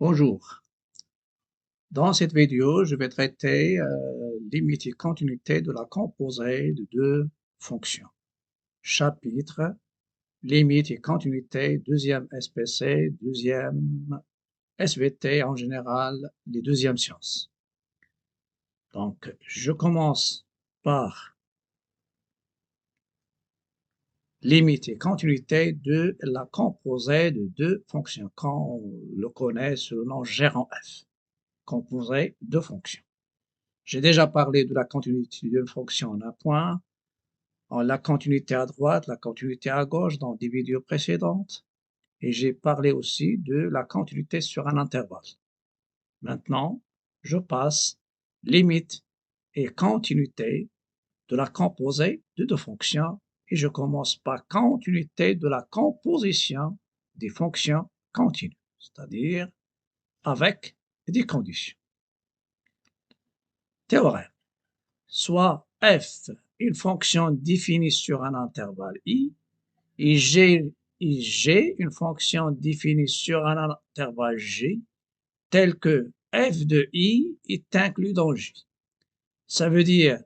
Bonjour. Dans cette vidéo, je vais traiter limite et continuité de la composée de deux fonctions. Chapitre limite et continuité, deuxième SPC, deuxième SVT en général, les deuxièmes sciences. Donc, je commence par limite et continuité de la composée de deux fonctions, qu'on le connaît sous le nom gérant F, composée de fonctions. J'ai déjà parlé de la continuité d'une fonction en un point, en la continuité à droite, la continuité à gauche dans des vidéos précédentes, et j'ai parlé aussi de la continuité sur un intervalle. Maintenant, je passe limite et continuité de la composée de deux fonctions, et je commence par continuité de la composition des fonctions continues, c'est-à-dire avec des conditions. Théorème. Soit f une fonction définie sur un intervalle i, et g une fonction définie sur un intervalle g, tel que f de i est inclus dans j. Ça veut dire,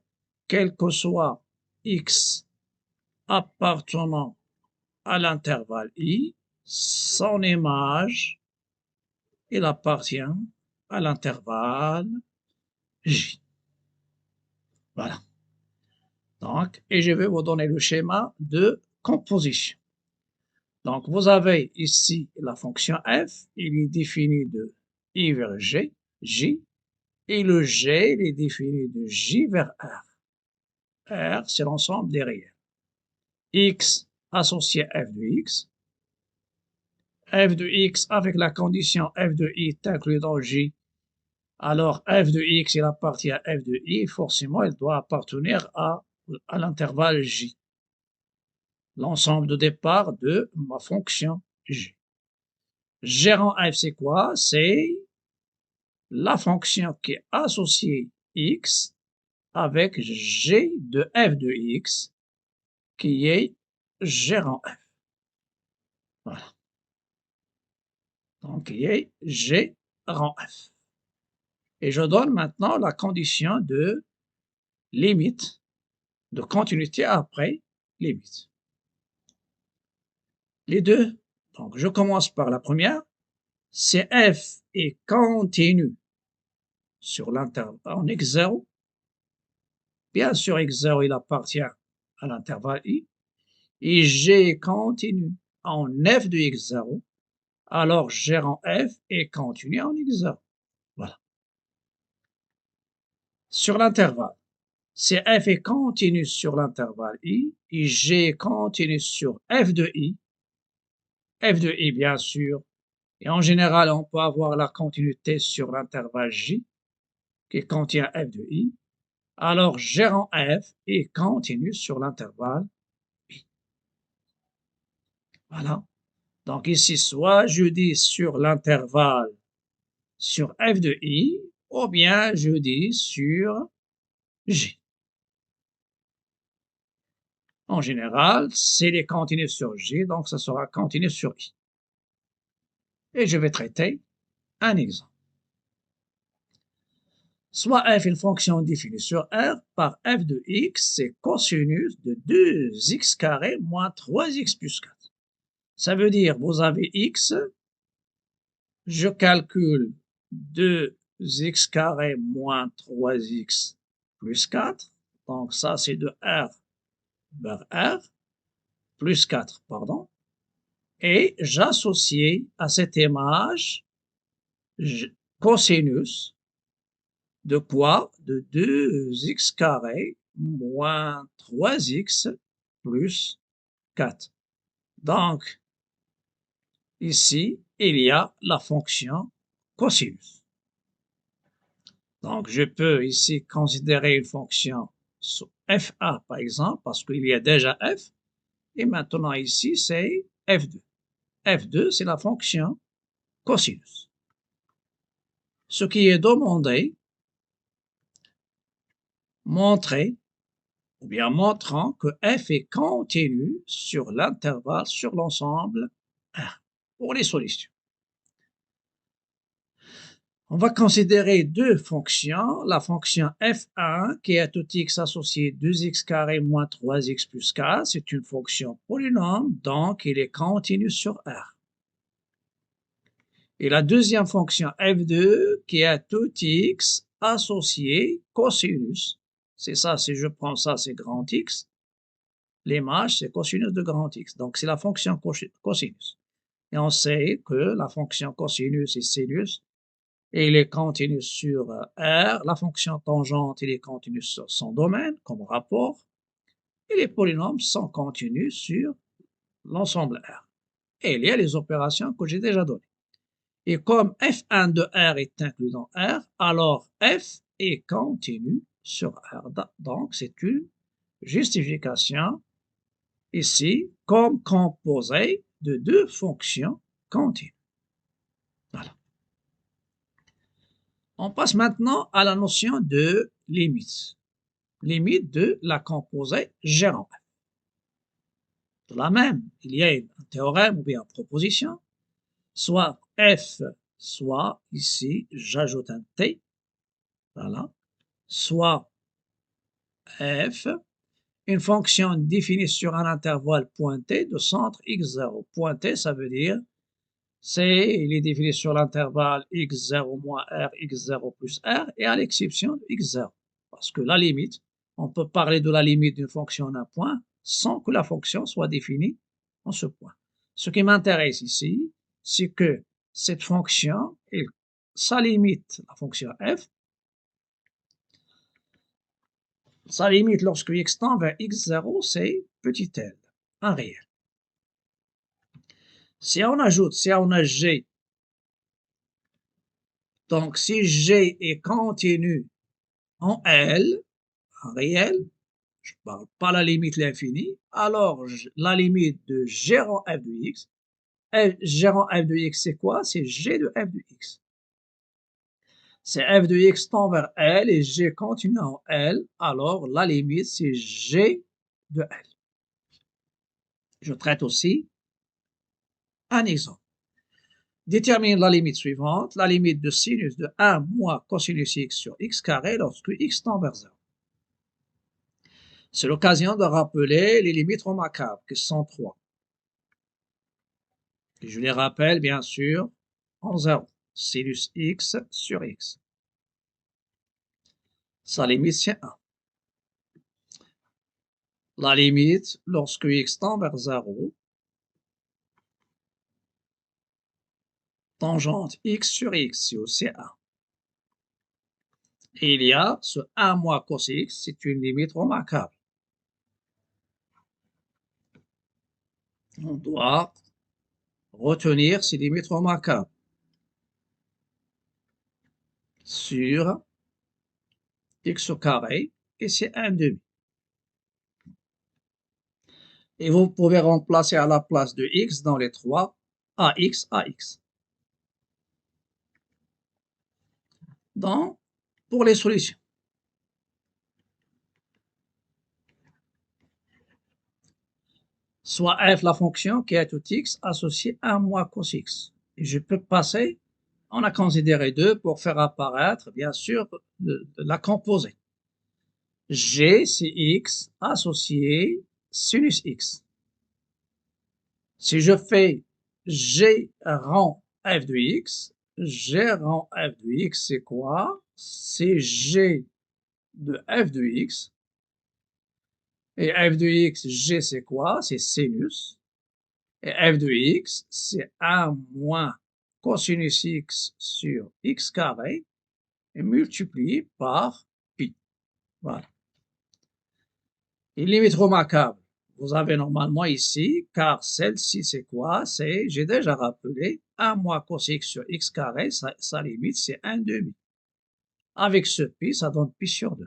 quel que soit x appartenant à l'intervalle i, son image, il appartient à l'intervalle j. Voilà. Donc, et je vais vous donner le schéma de composition. Donc, vous avez ici la fonction f, il est défini de i vers g, j, et le g, il est défini de j vers r. R, c'est l'ensemble des réels. X associé à f de x avec la condition f de i est inclus dans j, alors f de x, il appartient à f de i, forcément, il doit appartenir à l'intervalle j. L'ensemble de départ de ma fonction g. Gérant f, c'est quoi? C'est la fonction qui est associée x avec g de f de x qui est gérant f. Voilà. Donc, qui est gérant f. Et je donne maintenant la condition de limite, de continuité après limite. Les deux. Donc, je commence par la première. C'est f est continu sur l'intervalle en x0. Bien sûr, x0, il appartient à l'intervalle i. Et g est continu en f de x0. Alors, gérant f est continu en x0. Voilà. Sur l'intervalle, c'est f est continu sur l'intervalle i et g est continu sur f de i. F de i, bien sûr. Et en général, on peut avoir la continuité sur l'intervalle j qui contient f de i. Alors, gérant f est continu sur l'intervalle i. Voilà. Donc ici, soit je dis sur l'intervalle sur f de i, ou bien je dis sur j. En général, c'est les continus sur j, donc ça sera continu sur i. Et je vais traiter un exemple. Soit f est une fonction définie sur R par f de x, c'est cosinus de 2x carré moins 3x plus 4. Ça veut dire, vous avez x, je calcule 2x carré moins 3x plus 4. Donc ça, c'est de R vers R, plus 4, pardon. Et j'associe à cette image cosinus de quoi? De 2x carré moins 3x plus 4. Donc, ici, il y a la fonction cosinus. Donc, je peux ici considérer une fonction FA, par exemple, parce qu'il y a déjà f. Et maintenant, ici, c'est f2. f2, c'est la fonction cosinus. Ce qui est demandé, montrer, ou bien montrant que f est continu sur l'intervalle, sur l'ensemble R, pour les solutions. On va considérer deux fonctions. La fonction f1 qui est à tout x associé 2x carré moins 3x plus 4. C'est une fonction polynôme, donc il est continu sur R. Et la deuxième fonction f2 qui est à tout x associé cosinus. C'est ça, si je prends ça, c'est grand X. L'image, c'est cosinus de grand X. Donc, c'est la fonction cosinus. Et on sait que la fonction cosinus et sinus, et il est continu sur R. La fonction tangente, il est continu sur son domaine comme rapport. Et les polynômes sont continus sur l'ensemble R. Et il y a les opérations que j'ai déjà données. Et comme f1 de R est inclus dans R, alors f est continu sur R. Donc, c'est une justification ici comme composé de deux fonctions continues. Voilà. On passe maintenant à la notion de limite. Limite de la composée gérant f. De la même, il y a un théorème ou bien une proposition, soit f, soit ici, j'ajoute un t, voilà, soit f, une fonction définie sur un intervalle pointé de centre x0. Pointé, ça veut dire il est défini sur l'intervalle x0 moins r, x0 plus r, et à l'exception de x0. Parce que la limite, on peut parler de la limite d'une fonction d'un point sans que la fonction soit définie en ce point. Ce qui m'intéresse ici, c'est que cette fonction, sa limite, la fonction f, sa limite lorsque x tend vers x0, c'est petit l, un réel. Si on a g, donc si g est continu en L, en réel, je ne parle pas la limite l'infini, alors la limite de gérant f de x, gérant f de x c'est quoi? C'est g de f de x. C'est f de x tend vers L et g continue en L, alors la limite c'est g de L. Je traite aussi un exemple. Détermine la limite suivante, la limite de sinus de 1 moins cosinus x sur x carré lorsque x tend vers 0. C'est l'occasion de rappeler les limites remarquables, qui sont 3. Et je les rappelle, bien sûr, en 0. Sinus x sur x. Sa limite, c'est 1. La limite, lorsque x tend vers 0, tangente x sur x, c'est aussi 1. Et il y a ce 1 moins cos x, c'est une limite remarquable. On doit retenir ces limites remarquables sur x au carré, et c'est 1 demi. Et vous pouvez remplacer à la place de x dans les 3, ax, ax. Donc, pour les solutions. Soit f la fonction qui est tout x associée à 1 moins cos x. Et je peux passer, on a considéré 2 pour faire apparaître, bien sûr, la composée. G, c'est x associé sinus x. Si je fais g rang f de x, g rang f de x, c'est quoi? C'est g de f de x. Et f de x, g, c'est quoi? C'est sinus. Et f de x, c'est 1 moins cosinus x sur x carré et multiplié par pi. Voilà. Une limite remarquable, vous avez normalement ici, car celle-ci, c'est quoi? C'est, j'ai déjà rappelé, 1 moins cos x sur x carré, sa limite, c'est 1 demi. Avec ce pi, ça donne pi sur 2.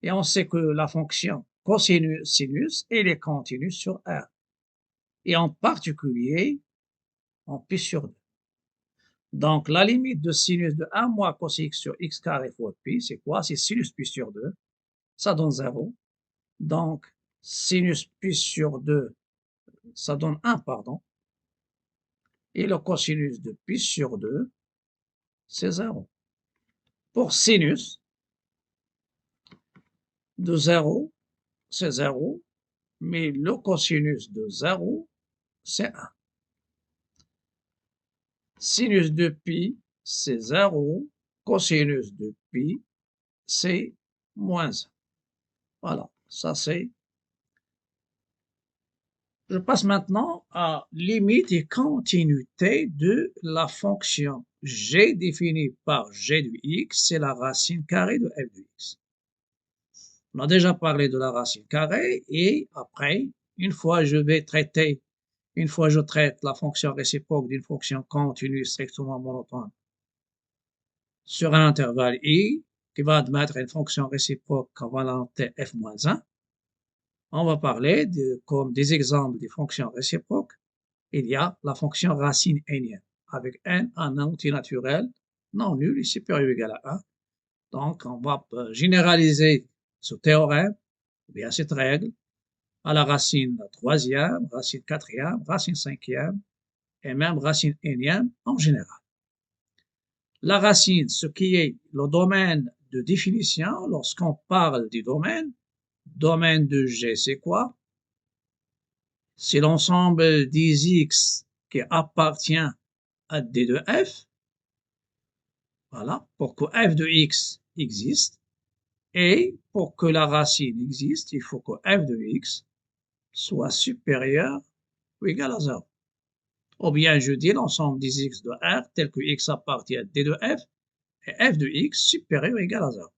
Et on sait que la fonction cosinus sinus, elle est continue sur R. Et en particulier, en pi sur 2. Donc, la limite de sinus de 1 moins cos x sur x carré fois pi, c'est quoi? C'est sinus pi sur 2. Ça donne 0. Donc, sinus pi sur 2, ça donne 1, pardon. Et le cosinus de pi sur 2, c'est 0. Pour sinus de 0, c'est 0, mais le cosinus de 0, c'est 1. Sinus de pi, c'est 0, cosinus de pi, c'est moins 1. Voilà, ça c'est. Je passe maintenant à limite et continuité de la fonction g définie par g de x, c'est la racine carrée de f de x. On a déjà parlé de la racine carrée et après, une fois je traite la fonction réciproque d'une fonction continue strictement monotone sur un intervalle i qui va admettre une fonction réciproque convalente f-1, on va parler comme des exemples des fonctions réciproques. Il y a la fonction racine n avec n un antinaturel non nul et supérieur ou égal à 1. Donc, on va généraliser ce théorème, ou bien cette règle, à la racine troisième, racine quatrième, racine cinquième et même racine énième en général. La racine, ce qui est le domaine de définition, lorsqu'on parle du domaine de G, c'est quoi? C'est l'ensemble des X qui appartient à D de F. Voilà, pour que f de x existe. Et pour que la racine existe, il faut que f de x soit supérieur ou égal à 0. Ou bien je dis l'ensemble des x de R tel que x appartient à D de F et f de x supérieur ou égal à 0.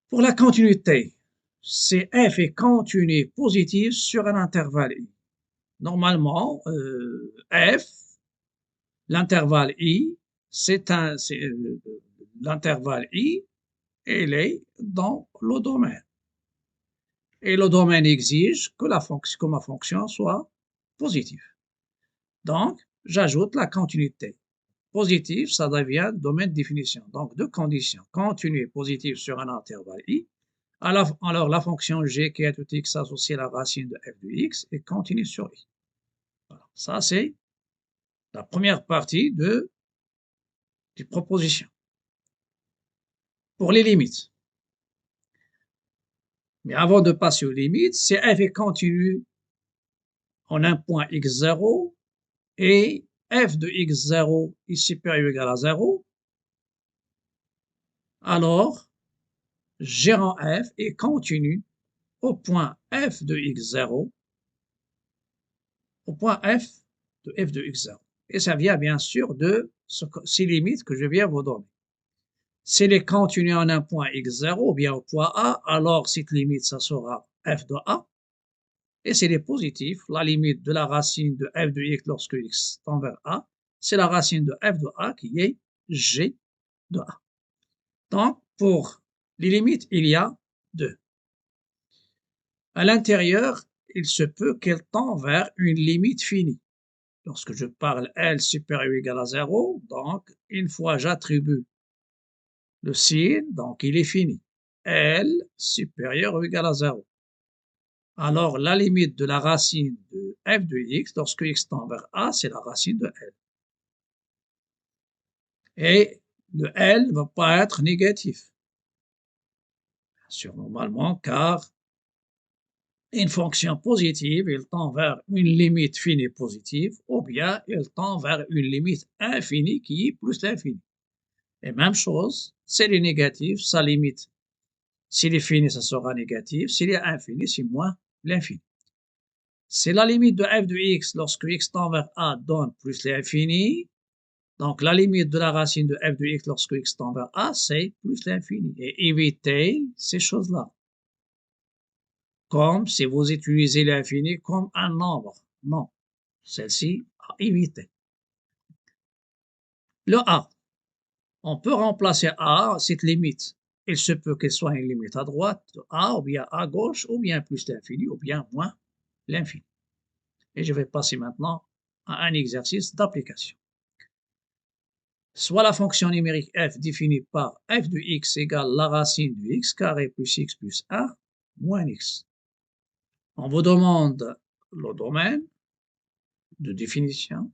Pour la continuité, c'est f est continue positive sur un intervalle i. Normalement, f, l'intervalle i, c'est l'intervalle i, elle est dans le domaine. Et le domaine exige que ma fonction soit positive. Donc, j'ajoute la continuité. Positive, ça devient domaine de définition. Donc, deux conditions. Continue positive sur un intervalle i. Alors, la fonction g qui est tout x associée à la racine de f de x est continue sur i. Voilà. Ça, c'est la première partie des propositions. Pour les limites. Mais avant de passer aux limites, si f est continu en un point x0 et f de x0 est supérieur ou égal à 0, alors g en f est continu au point f de x0, au point f de x0. Et ça vient bien sûr de ces limites que je viens vous donner. S'il est continu en un point x0 ou bien au point A, alors cette limite, ça sera f de A. Et s'il est positif, la limite de la racine de f de x lorsque x tend vers A, c'est la racine de f de A qui est g de A. Donc, pour les limites, il y a deux. À l'intérieur, il se peut qu'elle tend vers une limite finie. Lorsque je parle L supérieur ou égal à 0, donc une fois j'attribue le signe, donc il est fini. L supérieur ou égal à 0. Alors la limite de la racine de f de x, lorsque x tend vers A, c'est la racine de L. Et le L ne va pas être négatif. Bien sûr, normalement, car une fonction positive, elle tend vers une limite finie positive, ou bien elle tend vers une limite infinie qui est plus l'infini. Et même chose, s'il est négatif, sa limite, s'il est fini, ça sera négatif, s'il est infini, c'est moins l'infini. C'est la limite de f de x lorsque x tend vers A donne plus l'infini. Donc, la limite de la racine de f de x lorsque x tend vers A, c'est plus l'infini. Et évitez ces choses-là. Comme si vous utilisez l'infini comme un nombre. Non, celle-ci à éviter. Le A, on peut remplacer A, cette limite. Il se peut qu'elle soit une limite à droite de A, ou bien à gauche, ou bien plus l'infini, ou bien moins l'infini. Et je vais passer maintenant à un exercice d'application. Soit la fonction numérique f définie par f de x égale la racine de x carré plus x plus 1 moins x. On vous demande le domaine de définition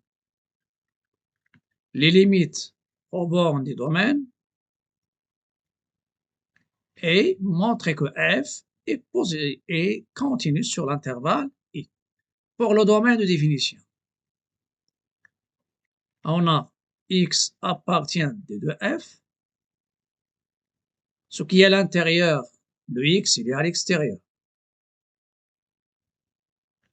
les limites aux bornes des domaines et montrer que f est continu sur l'intervalle i. Pour le domaine de définition, on a x appartient des deux f, ce qui est à l'intérieur de x, il est à l'extérieur.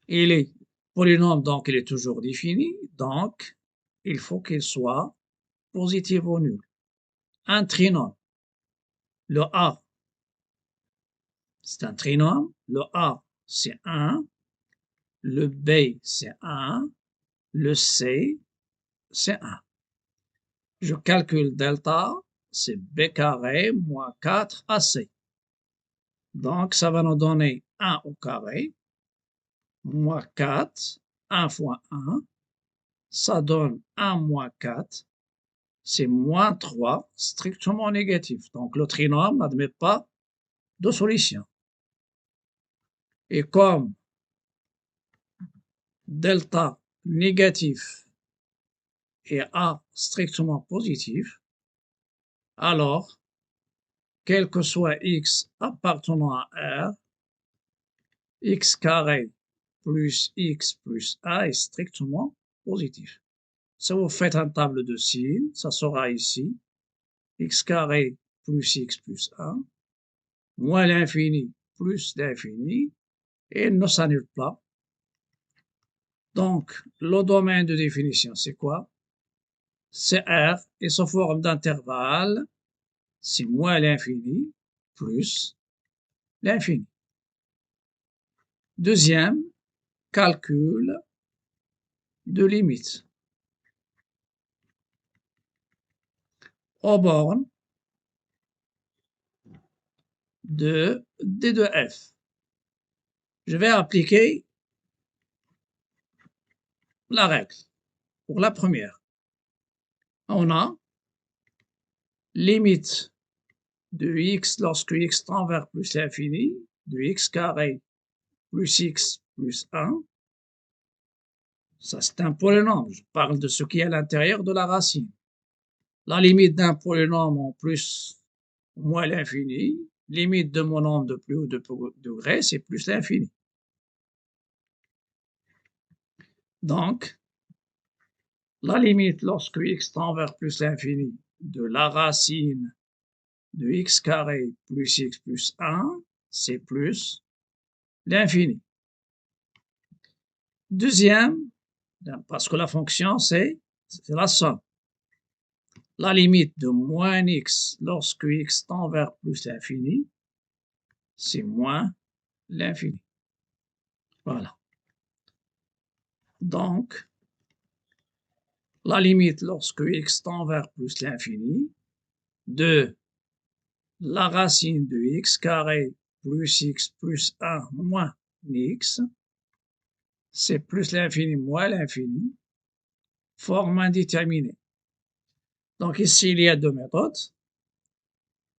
Il est polynôme, donc il est toujours défini, donc il faut qu'il soit positif ou nul. Un trinôme, le A, c'est un trinôme, le A, c'est 1, le B, c'est 1, le C, c'est 1. Je calcule delta, c'est B carré moins 4 AC. Donc, ça va nous donner 1 au carré, moins 4, 1 fois 1, ça donne 1 moins 4, c'est moins 3, strictement négatif. Donc, le trinôme n'admet pas de solution. Et comme delta négatif et A strictement positif, alors, quel que soit x appartenant à R, x carré plus x plus a est strictement positif. Si vous faites une table de signes, ça sera ici x carré plus x plus 1, moins l'infini plus l'infini, et il ne s'annule pas. Donc, le domaine de définition, c'est quoi? C'est R et sous forme d'intervalle, c'est moins l'infini plus l'infini. Deuxième, calcul de limite. Aux bornes de D de F. Je vais appliquer la règle pour la première. On a limite de x lorsque x tend vers plus l'infini, de x carré plus x plus 1. Ça, c'est un polynôme. Je parle de ce qui est à l'intérieur de la racine. La limite d'un polynôme en plus moins l'infini, limite de mon nombre de plus haut degré, c'est plus l'infini. Donc, la limite lorsque x tend vers plus l'infini de la racine de x carré plus x plus 1, c'est plus l'infini. Deuxième, parce que la fonction, c'est la somme. La limite de moins x lorsque x tend vers plus l'infini, c'est moins l'infini. Voilà. Donc, la limite lorsque x tend vers plus l'infini de la racine de x carré plus x plus 1 moins x, c'est plus l'infini moins l'infini, forme indéterminée. Donc ici, il y a deux méthodes.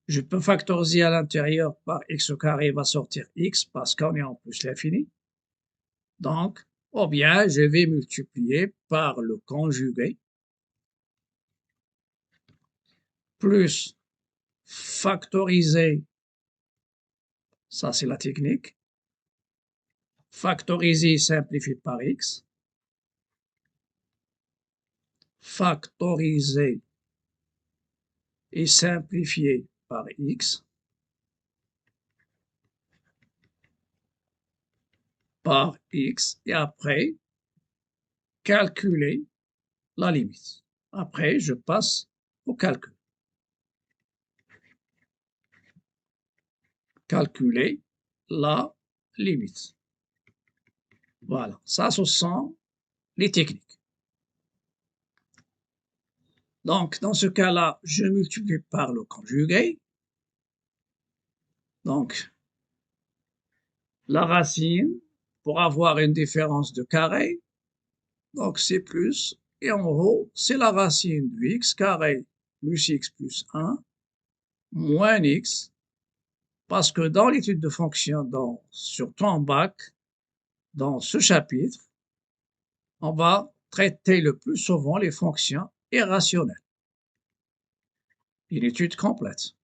Je peux factoriser à l'intérieur par x au carré, va sortir x parce qu'on est en plus l'infini. Donc, ou bien je vais multiplier par le conjugué plus factoriser, ça c'est la technique, factoriser simplifié par x, factoriser et simplifié par x, et après calculer la limite. Après, je passe au calcul. Calculer la limite. Voilà, ça ce sont les techniques. Donc, dans ce cas-là, je multiplie par le conjugué. Donc, la racine, pour avoir une différence de carré, donc c'est plus, et en haut, c'est la racine de x carré plus x plus 1 moins x, parce que dans l'étude de fonction, sur ton bac, dans ce chapitre, on va traiter le plus souvent les fonctions et rationnelle. Une étude complète.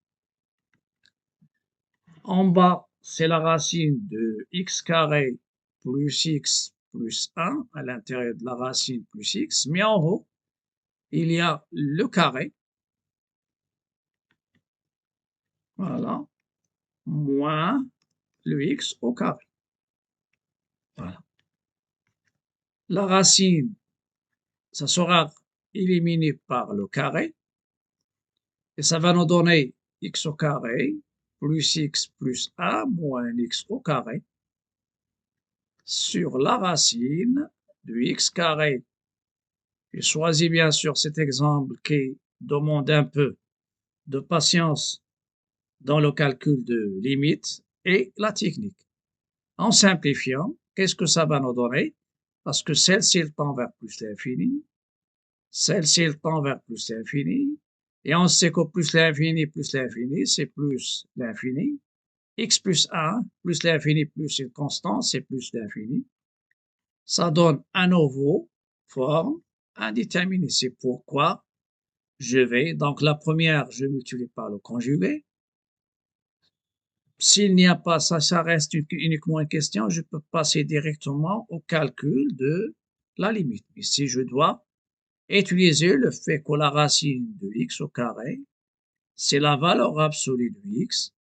En bas, c'est la racine de x carré plus x plus 1 à l'intérieur de la racine plus x, mais en haut, il y a le carré, voilà, moins le x au carré. Voilà. La racine, ça sera éliminé par le carré, et ça va nous donner x au carré plus x plus 1 moins x au carré sur la racine de x carré. J'ai choisi bien sûr cet exemple qui demande un peu de patience dans le calcul de limite et la technique. En simplifiant, qu'est-ce que ça va nous donner? Parce que celle-ci tend vers plus l'infini, celle-ci tend vers plus l'infini, et on sait que plus l'infini, c'est plus l'infini. X plus 1, plus l'infini, plus une constante, c'est plus l'infini. Ça donne à nouveau forme indéterminée. C'est pourquoi je vais, donc la première, je multiplie par le conjugué. S'il n'y a pas ça, ça reste uniquement une question, je peux passer directement au calcul de la limite. Ici, je dois utiliser le fait que la racine de x au carré, c'est la valeur absolue de x.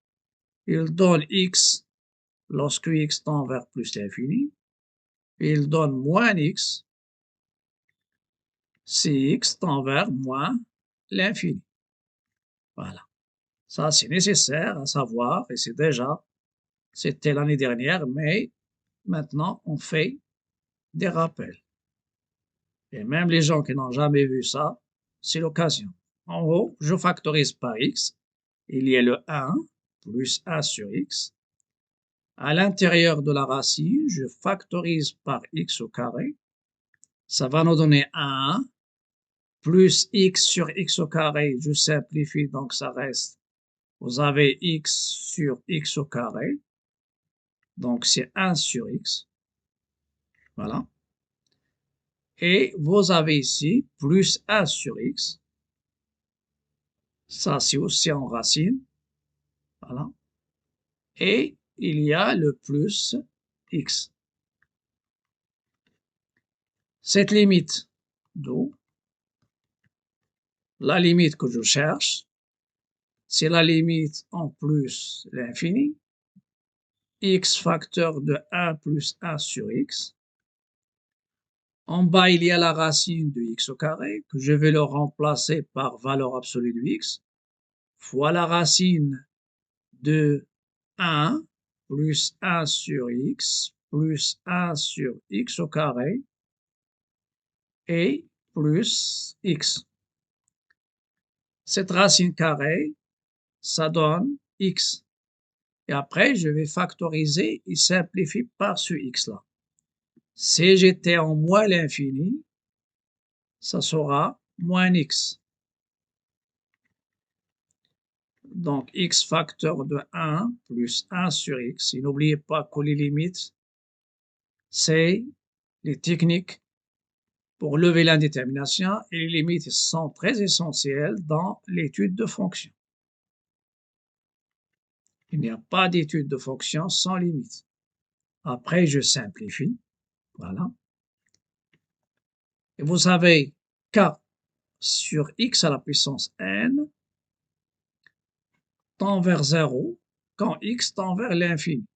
Il donne x lorsque x tend vers plus l'infini. Il donne moins x si x tend vers moins l'infini. Voilà. Ça, c'est nécessaire à savoir, et c'était l'année dernière, mais maintenant, on fait des rappels. Et même les gens qui n'ont jamais vu ça, c'est l'occasion. En haut, je factorise par x. Il y a le 1 plus 1 sur x. À l'intérieur de la racine, je factorise par x au carré. Ça va nous donner 1 plus x sur x au carré. Je simplifie, donc ça reste. Vous avez x sur x au carré. Donc c'est 1 sur x. Voilà. Et vous avez ici plus 1 sur x. Ça, c'est aussi en racine. Voilà. Et il y a le plus x. Cette limite, d'où la limite que je cherche, c'est la limite en plus l'infini, x facteur de 1 plus 1 sur x. En bas, il y a la racine de x au carré, que je vais le remplacer par valeur absolue de x, fois la racine de 1 plus 1 sur x plus 1 sur x au carré et plus x. Cette racine carrée, ça donne x. Et après, je vais factoriser et simplifier par ce x-là. Si j'étais en moins l'infini, ça sera moins x. Donc, x facteur de 1 plus 1 sur x. Et n'oubliez pas que les limites, c'est les techniques pour lever l'indétermination et les limites sont très essentielles dans l'étude de fonctions. Il n'y a pas d'étude de fonctions sans limite. Après, je simplifie. Voilà. Et vous avez k sur x à la puissance n tend vers 0 quand x tend vers l'infini.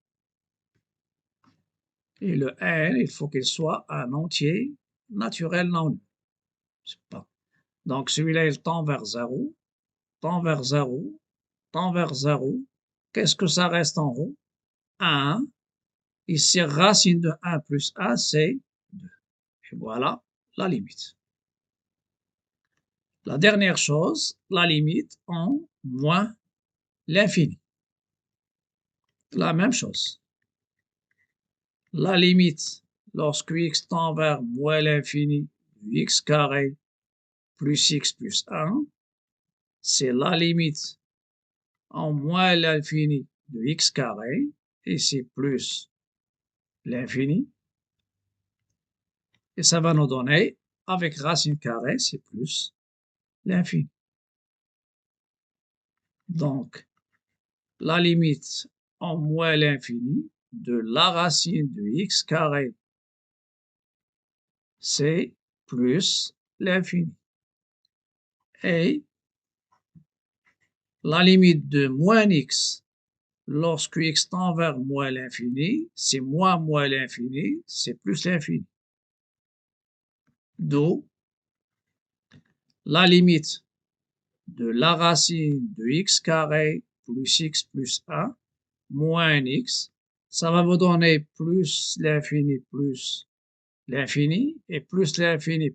Et le n, il faut qu'il soit un entier naturel non nul. Pas. Donc celui-là, il tend vers 0, tend vers 0, tend vers 0. Qu'est-ce que ça reste en haut? 1. Ici, racine de 1 plus 1, c'est 2. Et voilà la limite. La dernière chose, la limite en moins l'infini. La même chose. La limite, lorsque x tend vers moins l'infini de x carré plus x plus 1, c'est la limite en moins l'infini de x carré, et c'est plus l'infini. Et ça va nous donner, avec racine carrée, c'est plus l'infini. Donc, la limite en moins l'infini de la racine de x carré, c'est plus l'infini. Et la limite de moins x lorsque x tend vers moins l'infini, c'est moins l'infini, c'est plus l'infini. D'où la limite de la racine de x carré plus 1 moins x, ça va vous donner plus l'infini, et plus l'infini,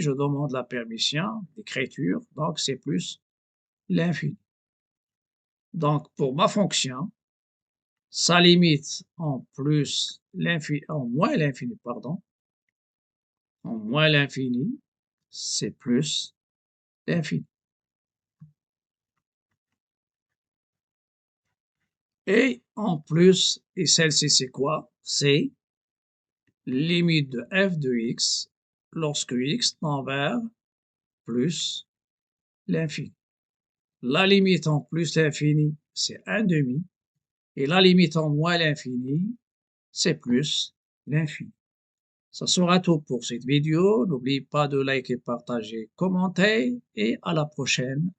je demande la permission d'écriture, donc c'est plus l'infini. Donc, pour ma fonction, sa limite en moins l'infini, c'est plus l'infini. Et en plus, et celle-ci c'est quoi? C'est limite de f de x lorsque x tend vers plus l'infini. La limite en plus l'infini, c'est 1/2. Et la limite en moins l'infini, c'est plus l'infini. Ça sera tout pour cette vidéo. N'oubliez pas de liker, partager, commenter et à la prochaine.